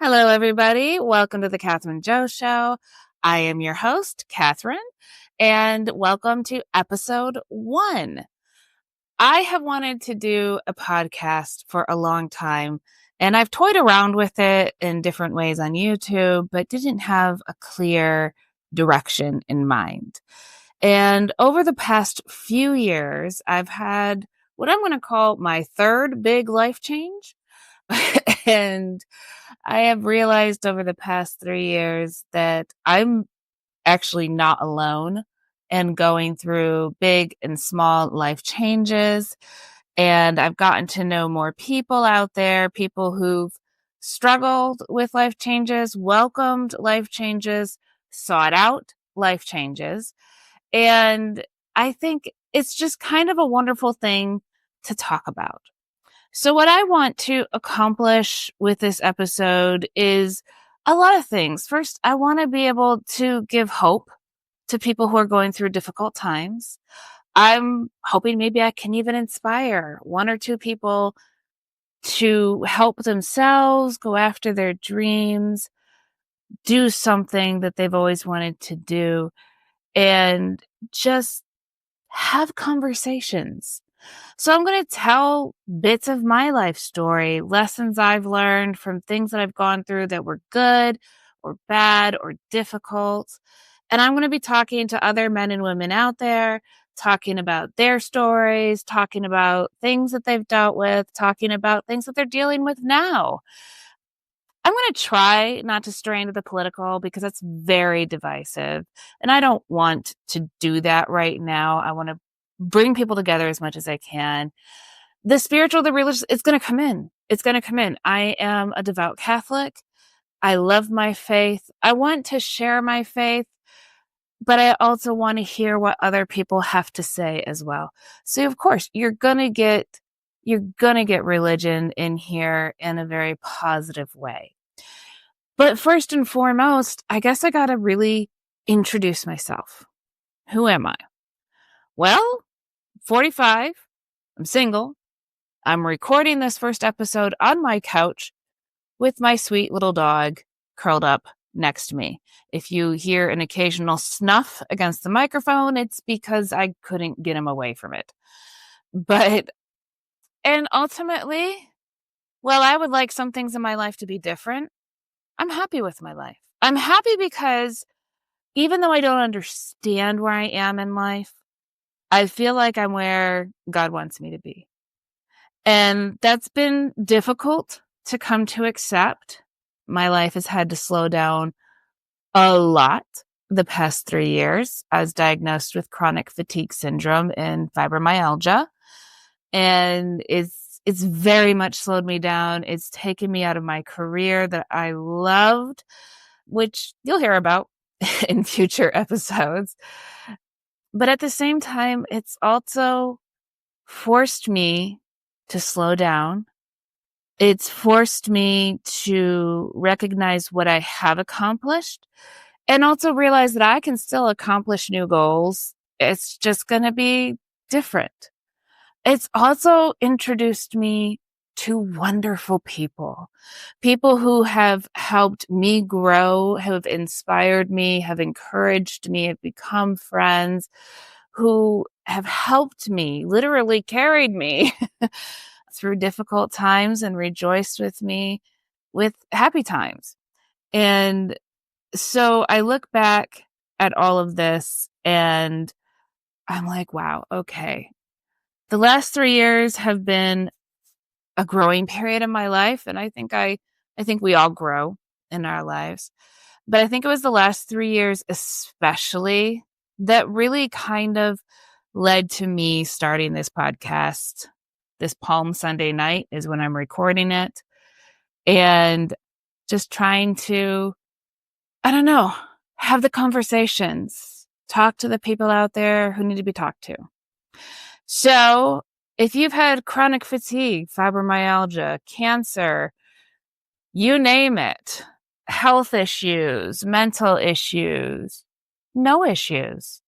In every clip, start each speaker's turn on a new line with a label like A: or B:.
A: Hello, everybody. Welcome to the Katherine Jo Show. I am your host, Katherine, and welcome to episode 1. I have wanted to do a podcast for a long time, and I've toyed around with it in different ways on YouTube, but didn't have a clear direction in mind. And over the past few years, I've had what I'm going to call my third big life change. And I have realized over the past 3 years that I'm actually not alone and going through big and small life changes. And I've gotten to know more people out there, people who've struggled with life changes, welcomed life changes, sought out life changes. And I think it's just kind of a wonderful thing to talk about. So what I want to accomplish with this episode is a lot of things. First, I want to be able to give hope to people who are going through difficult times. I'm hoping maybe I can even inspire one or two people to help themselves go after their dreams, do something that they've always wanted to do, and just have conversations. So I'm going to tell bits of my life story, lessons I've learned from things that I've gone through that were good or bad or difficult. And I'm going to be talking to other men and women out there, talking about their stories, talking about things that they've dealt with, talking about things that they're dealing with now. I'm going to try not to stray into the political because that's very divisive. And I don't want to do that right now. I want to bring people together as much as I can. The spiritual, the religious, it's going to come in. It's going to come in. I am a devout Catholic. I love my faith. I want to share my faith, but I also want to hear what other people have to say as well. So of course, you're going to get religion in here in a very positive way. But first and foremost, I guess I got to really introduce myself. Who am I? Well, 45. I'm single. I'm recording this first episode on my couch with my sweet little dog curled up next to me. If you hear an occasional snuff against the microphone, it's because I couldn't get him away from it. And ultimately, while I would like some things in my life to be different, I'm happy with my life. I'm happy because even though I don't understand where I am in life, I feel like I'm where God wants me to be. And that's been difficult to come to accept. My life has had to slow down a lot the past 3 years. I was diagnosed with chronic fatigue syndrome and fibromyalgia. And it's very much slowed me down. It's taken me out of my career that I loved, which you'll hear about in future episodes. But at the same time, it's also forced me to slow down. It's forced me to recognize what I have accomplished and also realize that I can still accomplish new goals. It's just going to be different. It's also introduced me to wonderful people who have helped me grow, have inspired me, have encouraged me, have become friends, who have helped me, literally carried me through difficult times and rejoiced with me with happy times. And so I look back at all of this and I'm like, wow, okay. The last 3 years have been a growing period in my life. And I think we all grow in our lives. But I think it was the last 3 years, especially, that really kind of led to me starting this podcast. This Palm Sunday night is when I'm recording it. And just trying to, I don't know, have the conversations, talk to the people out there who need to be talked to. So if you've had chronic fatigue, fibromyalgia, cancer, you name it, health issues, mental issues, no issues,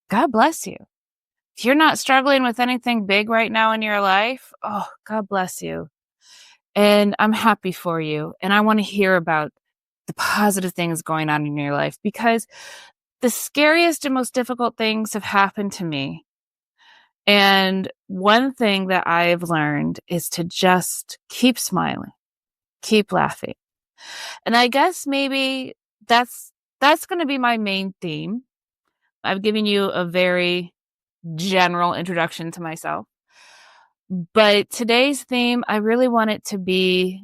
A: God bless you. If you're not struggling with anything big right now in your life, oh, God bless you. and I'm happy for you. And I want to hear about the positive things going on in your life, because the scariest and most difficult things have happened to me. And one thing that I've learned is to just keep smiling, keep laughing. And I guess maybe that's going to be my main theme. I've given you a very general introduction to myself. But today's theme, I really want it to be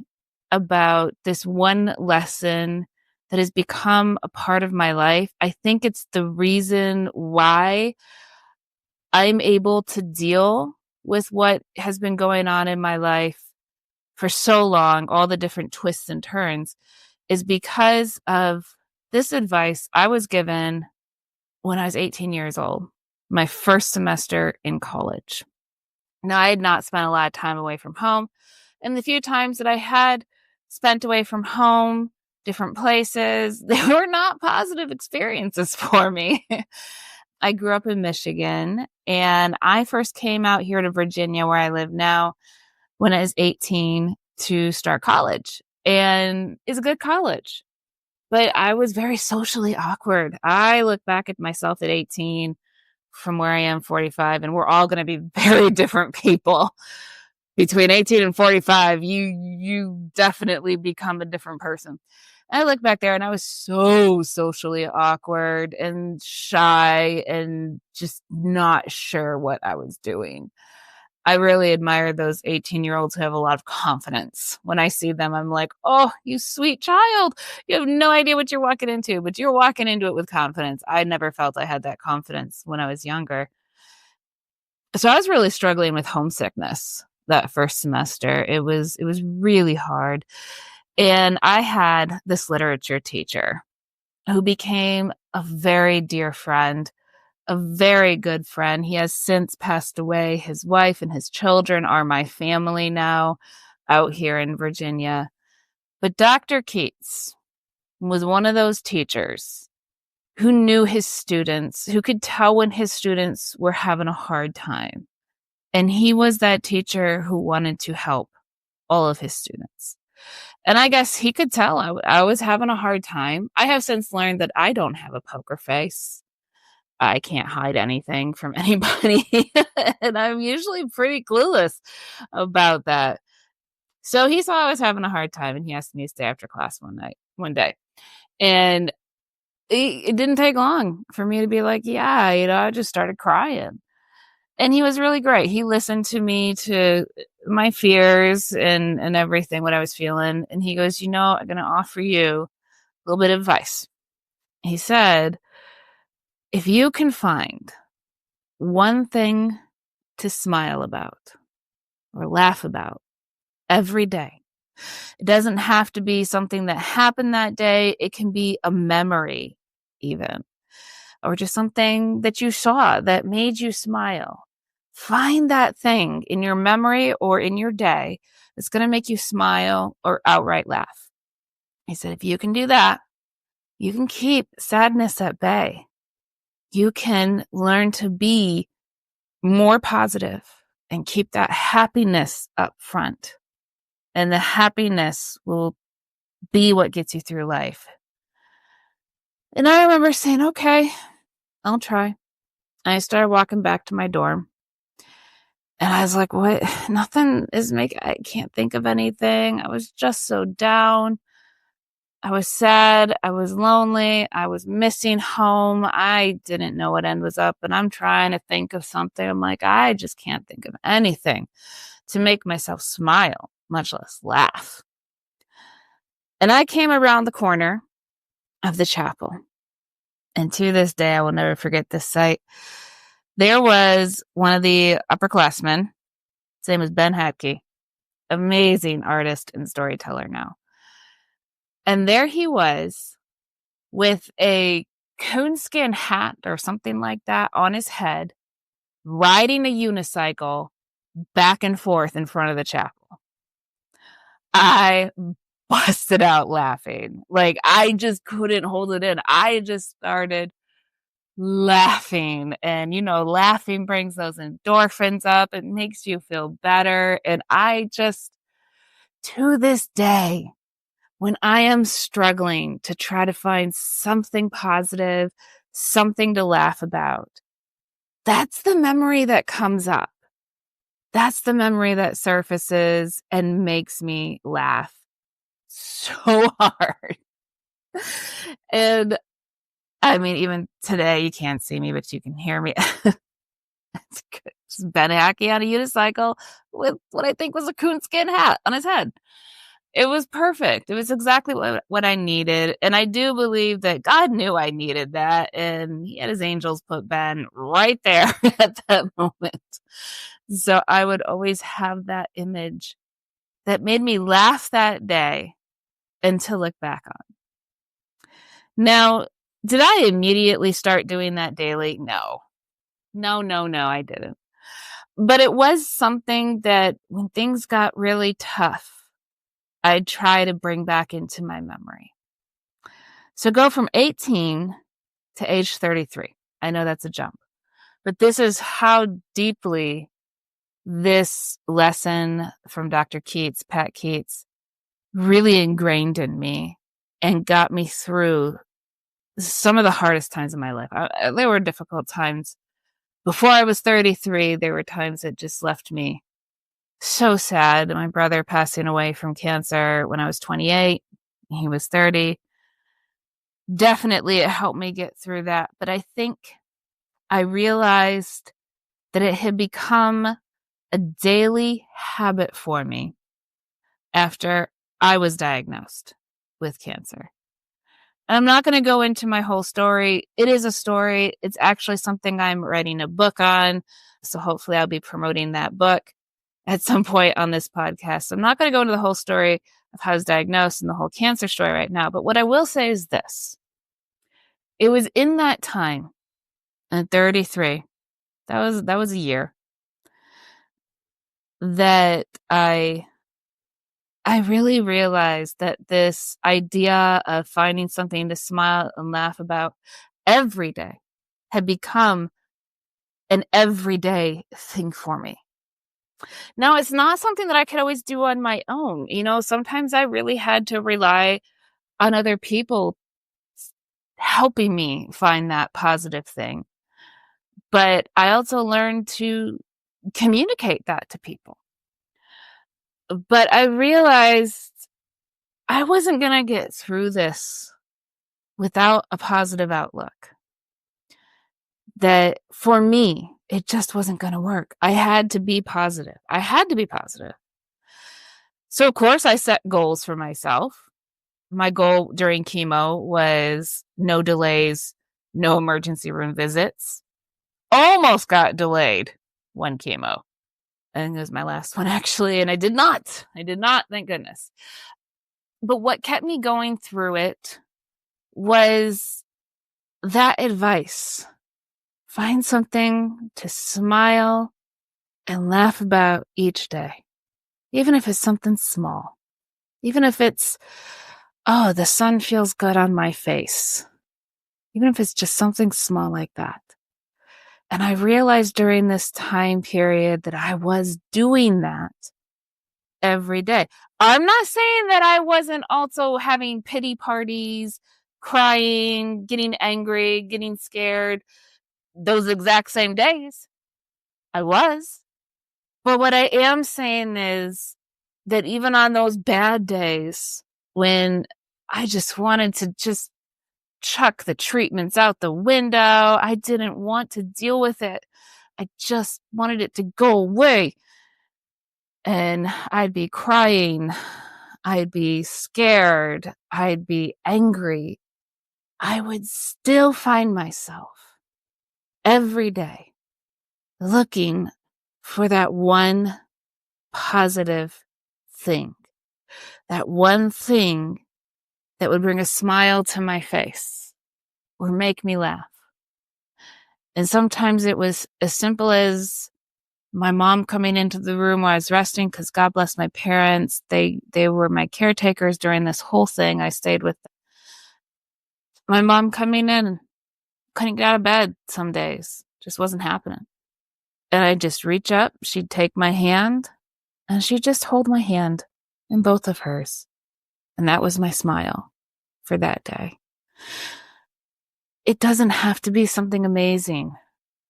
A: about this one lesson that has become a part of my life. I think it's the reason why I'm able to deal with what has been going on in my life for so long, all the different twists and turns, is because of this advice I was given when I was 18 years old, my first semester in college. Now, I had not spent a lot of time away from home, and the few times that I had spent away from home, different places, they were not positive experiences for me. I grew up in Michigan, and I first came out here to Virginia, where I live now, when I was 18 to start college. And it's a good college, but I was very socially awkward. I look back at myself at 18 from where I am 45, and we're all going to be very different people. Between 18 and 45, you definitely become a different person. I look back there and I was so socially awkward and shy and just not sure what I was doing. I really admire those 18-year-olds who have a lot of confidence. When I see them, I'm like, oh, you sweet child. You have no idea what you're walking into, but you're walking into it with confidence. I never felt I had that confidence when I was younger. So I was really struggling with homesickness that first semester. It was really hard. And I had this literature teacher who became a very dear friend, a very good friend. He has since passed away. His wife and his children are my family now out here in Virginia. But Dr. Keats was one of those teachers who knew his students, who could tell when his students were having a hard time. And he was that teacher who wanted to help all of his students. And I guess he could tell I was having a hard time. I have since learned that I don't have a poker face. I can't hide anything from anybody. And I'm usually pretty clueless about that. So he saw I was having a hard time, and he asked me to stay after class one day. And it didn't take long for me to be like, yeah, I just started crying. And he was really great. He listened to me, to my fears and everything, what I was feeling. And he goes, I'm going to offer you a little bit of advice. He said, if you can find one thing to smile about or laugh about every day, it doesn't have to be something that happened that day. It can be a memory even, or just something that you saw that made you smile. Find that thing in your memory or in your day that's going to make you smile or outright laugh. He said, if you can do that, you can keep sadness at bay. You can learn to be more positive and keep that happiness up front. And the happiness will be what gets you through life. And I remember saying, okay, I'll try. I started walking back to my dorm. And I was like, what? Nothing is I can't think of anything. I was just so down. I was sad. I was lonely. I was missing home. I didn't know what end was up. And I'm trying to think of something. I'm like, I just can't think of anything to make myself smile, much less laugh. And I came around the corner of the chapel. And to this day, I will never forget this sight. There was one of the upperclassmen. His name was Ben Hatke. Amazing artist and storyteller now. And there he was with a coonskin hat or something like that on his head, riding a unicycle back and forth in front of the chapel. I busted out laughing. Like, I just couldn't hold it in. I just started laughing. And, laughing brings those endorphins up. It makes you feel better. And to this day, when I am struggling to try to find something positive, something to laugh about, that's the memory that comes up. That's the memory that surfaces and makes me laugh so hard. And I mean, even today, you can't see me, but you can hear me. It's good. Just Ben Hackey on a unicycle with what I think was a coonskin hat on his head. It was perfect. It was exactly what I needed. And I do believe that God knew I needed that. And he had his angels put Ben right there at that moment. So I would always have that image that made me laugh that day and to look back on. Now, did I immediately start doing that daily? No. No, I didn't. But it was something that when things got really tough, I'd try to bring back into my memory. So go from 18 to age 33. I know that's a jump, but this is how deeply this lesson from Dr. Keats, Pat Keats, really ingrained in me and got me through some of the hardest times in my life. There were difficult times before I was 33. There were times that just left me so sad. My brother passing away from cancer when I was 28, he was 30. Definitely it helped me get through that. But I think I realized that it had become a daily habit for me after I was diagnosed with cancer. And I'm not going to go into my whole story. It is a story. It's actually something I'm writing a book on. So hopefully I'll be promoting that book at some point on this podcast. So I'm not going to go into the whole story of how I was diagnosed and the whole cancer story right now. But what I will say is this. It was in that time, at 33, that was a year, that I really realized that this idea of finding something to smile and laugh about every day had become an everyday thing for me. Now, it's not something that I could always do on my own. You know, sometimes I really had to rely on other people helping me find that positive thing. But I also learned to communicate that to people. But I realized I wasn't going to get through this without a positive outlook. That for me, it just wasn't going to work. I had to be positive. So, of course, I set goals for myself. My goal during chemo was no delays, no emergency room visits. Almost got delayed one chemo. I think it was my last one, actually, and I did not, thank goodness. But what kept me going through it was that advice. Find something to smile and laugh about each day, even if it's something small. Even if it's, oh, the sun feels good on my face. Even if it's just something small like that. And I realized during this time period that I was doing that every day. I'm not saying that I wasn't also having pity parties, crying, getting angry, getting scared those exact same days. I was. But what I am saying is that even on those bad days when I just wanted to just chuck the treatments out the window, I didn't want to deal with it. I just wanted it to go away. And I'd be crying. I'd be scared. I'd be angry. I would still find myself every day looking for that one positive thing, that one thing that would bring a smile to my face or make me laugh. And sometimes it was as simple as my mom coming into the room while I was resting, because God bless my parents. They were my caretakers during this whole thing. I stayed with them. My mom coming in and couldn't get out of bed some days. Just wasn't happening. And I'd just reach up. She'd take my hand and she'd just hold my hand and both of hers. And that was my smile for that day. It doesn't have to be something amazing.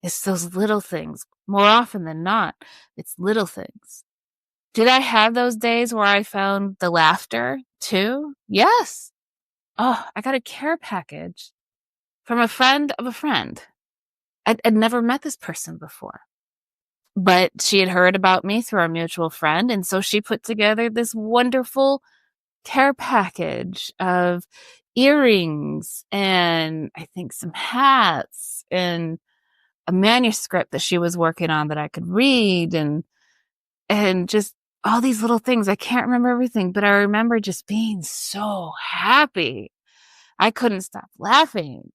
A: It's those little things. More often than not, it's little things. Did I have those days where I found the laughter too? Yes. Oh, I got a care package from a friend of a friend. I'd never met this person before, but she had heard about me through our mutual friend. And so she put together this wonderful care package of earrings and I think some hats and a manuscript that she was working on that I could read and just all these little things. I can't remember everything, but I remember just being so happy. I couldn't stop laughing.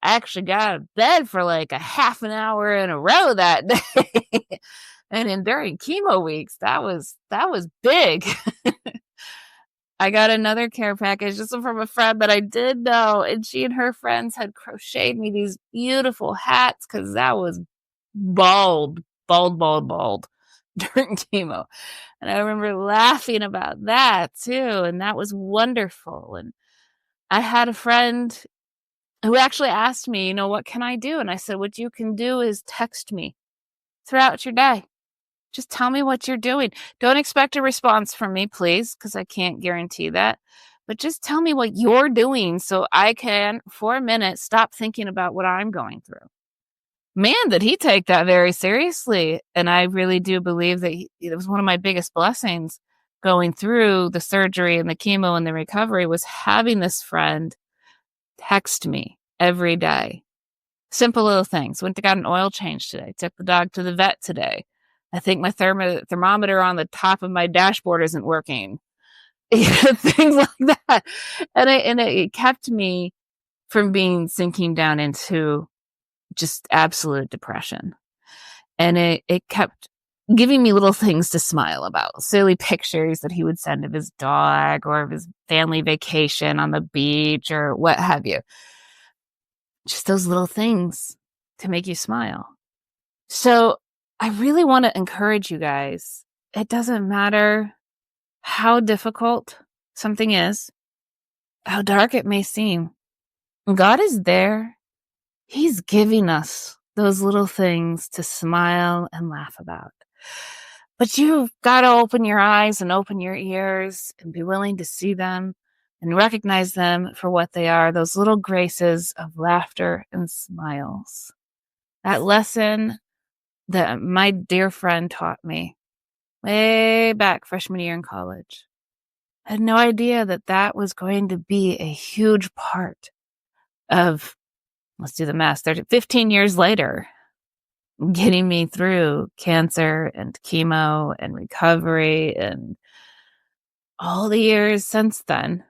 A: I actually got out of bed for like a half an hour in a row that day. And during chemo weeks, that was big. I got another care package just from a friend that I did know, and she and her friends had crocheted me these beautiful hats because that was bald during chemo. And I remember laughing about that too, and that was wonderful. And I had a friend who actually asked me, what can I do? And I said, what you can do is text me throughout your day. Just tell me what you're doing. Don't expect a response from me, please, because I can't guarantee that. But just tell me what you're doing so I can, for a minute, stop thinking about what I'm going through. Man, did he take that very seriously. And I really do believe that it was one of my biggest blessings going through the surgery and the chemo and the recovery was having this friend text me every day. Simple little things. Went to got an oil change today. Took the dog to the vet today. I think my thermometer on the top of my dashboard isn't working. Things like that. And it kept me from sinking down into just absolute depression. And it kept giving me little things to smile about. Silly pictures that he would send of his dog or of his family vacation on the beach or what have you. Just those little things to make you smile. So I really want to encourage you guys. It doesn't matter how difficult something is, how dark it may seem. God is there. He's giving us those little things to smile and laugh about. But you've got to open your eyes and open your ears and be willing to see them and recognize them for what they are, those little graces of laughter and smiles. That lesson that my dear friend taught me way back freshman year in college. I had no idea that that was going to be a huge part of, let's do the math, 15 years later, getting me through cancer and chemo and recovery and all the years since then,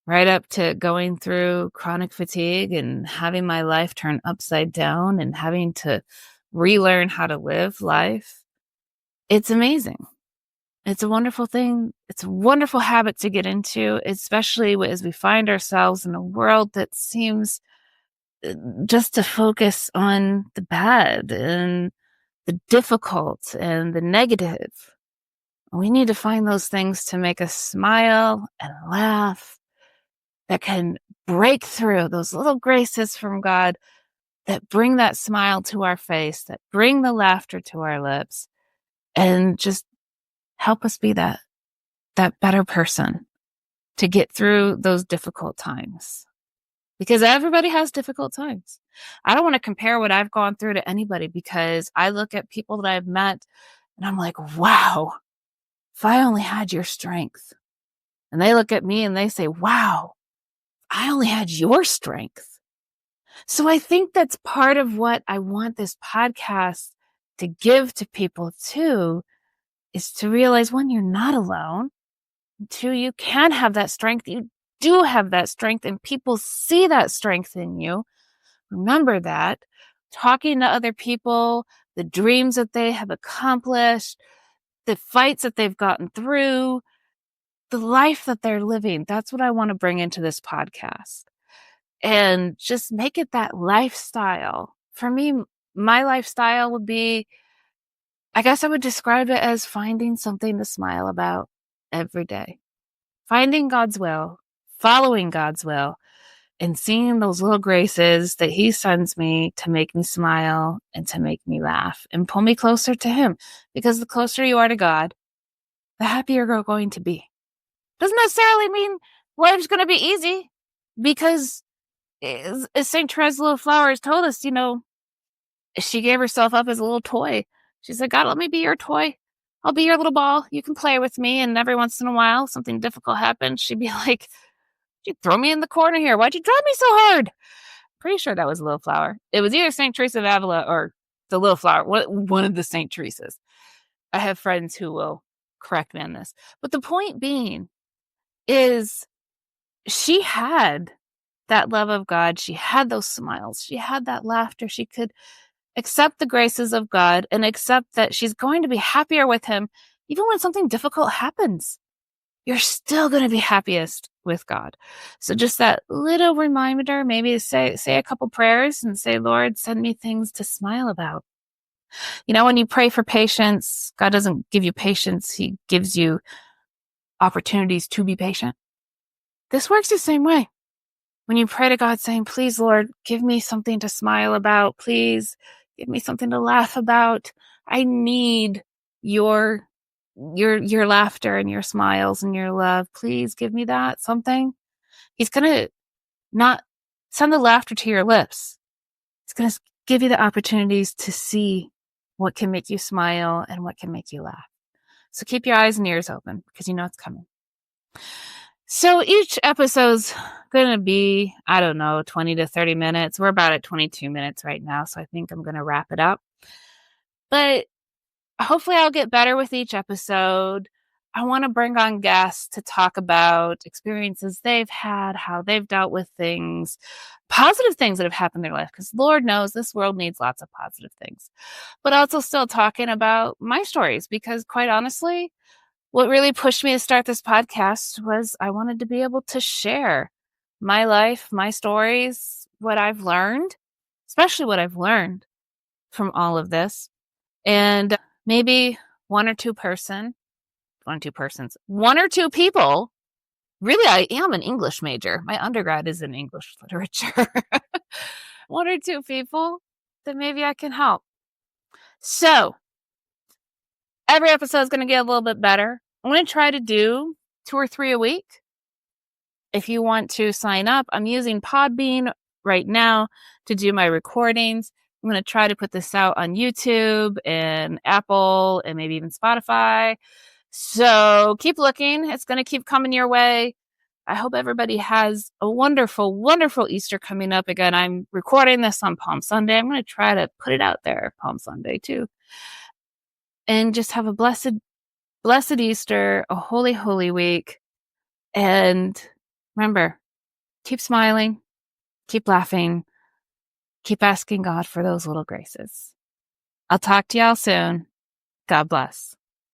A: right up to going through chronic fatigue and having my life turn upside down and having to relearn how to live life. It's amazing. It's a wonderful thing. It's a wonderful habit to get into, especially as we find ourselves in a world that seems just to focus on the bad and the difficult and the negative. We need to find those things to make us smile and laugh that can break through those little graces from God that bring that smile to our face, that bring the laughter to our lips, and just help us be that better person to get through those difficult times. Because everybody has difficult times. I don't want to compare what I've gone through to anybody because I look at people that I've met and I'm like, wow, if I only had your strength. And they look at me and they say, wow, I only had your strength. So I think that's part of what I want this podcast to give to people too, is to realize, one, you're not alone. Two, you can have that strength. You do have that strength and people see that strength in you. Remember that. Talking to other people, the dreams that they have accomplished, the fights that they've gotten through, the life that they're living. That's what I want to bring into this podcast. And just make it that lifestyle. For me, my lifestyle would be, I guess I would describe it as finding something to smile about every day. Finding God's will, following God's will, and seeing those little graces that he sends me to make me smile and to make me laugh and pull me closer to him. Because the closer you are to God, the happier you're going to be. Doesn't necessarily mean life's going to be easy, because as St. Therese Little Flowers told us, she gave herself up as a little toy. She said, God, let me be your toy. I'll be your little ball. You can play with me. And every once in a while, something difficult happens. She'd be like, you throw me in the corner here. Why'd you drop me so hard? Pretty sure that was a Little Flower. It was either St. Teresa of Avila or the Little Flower, one of the St. Teresas. I have friends who will correct me on this. But the point being is she had that love of God. She had those smiles. She had that laughter. She could accept the graces of God and accept that she's going to be happier with him even when something difficult happens. You're still going to be happiest with God. So just that little reminder, maybe say a couple prayers and say, Lord, send me things to smile about. When you pray for patience, God doesn't give you patience. He gives you opportunities to be patient. This works the same way. When you pray to God saying, please, Lord, give me something to smile about. Please give me something to laugh about. I need your laughter and your smiles and your love. Please give me that something. He's going to not send the laughter to your lips. He's going to give you the opportunities to see what can make you smile and what can make you laugh. So keep your eyes and ears open, because you know it's coming. So each episode's going to be, 20 to 30 minutes. We're about at 22 minutes right now, so I think I'm going to wrap it up. But hopefully I'll get better with each episode. I want to bring on guests to talk about experiences they've had, how they've dealt with things, positive things that have happened in their life, because Lord knows this world needs lots of positive things. But also still talking about my stories, because quite honestly, what really pushed me to start this podcast was I wanted to be able to share my life, my stories, what I've learned, especially what I've learned from all of this. And maybe one or two people. Really, I am an English major. My undergrad is in English literature. One or two people that maybe I can help. So every episode is going to get a little bit better. I'm going to try to do 2 or 3 a week. If you want to sign up, I'm using Podbean right now to do my recordings. I'm going to try to put this out on YouTube and Apple and maybe even Spotify. So keep looking. It's going to keep coming your way. I hope everybody has a wonderful, wonderful Easter coming up. Again, I'm recording this on Palm Sunday. I'm going to try to put it out there Palm Sunday too. And just have a blessed, blessed Easter, a holy, holy week. And remember, keep smiling, keep laughing, keep asking God for those little graces. I'll talk to y'all soon. God bless.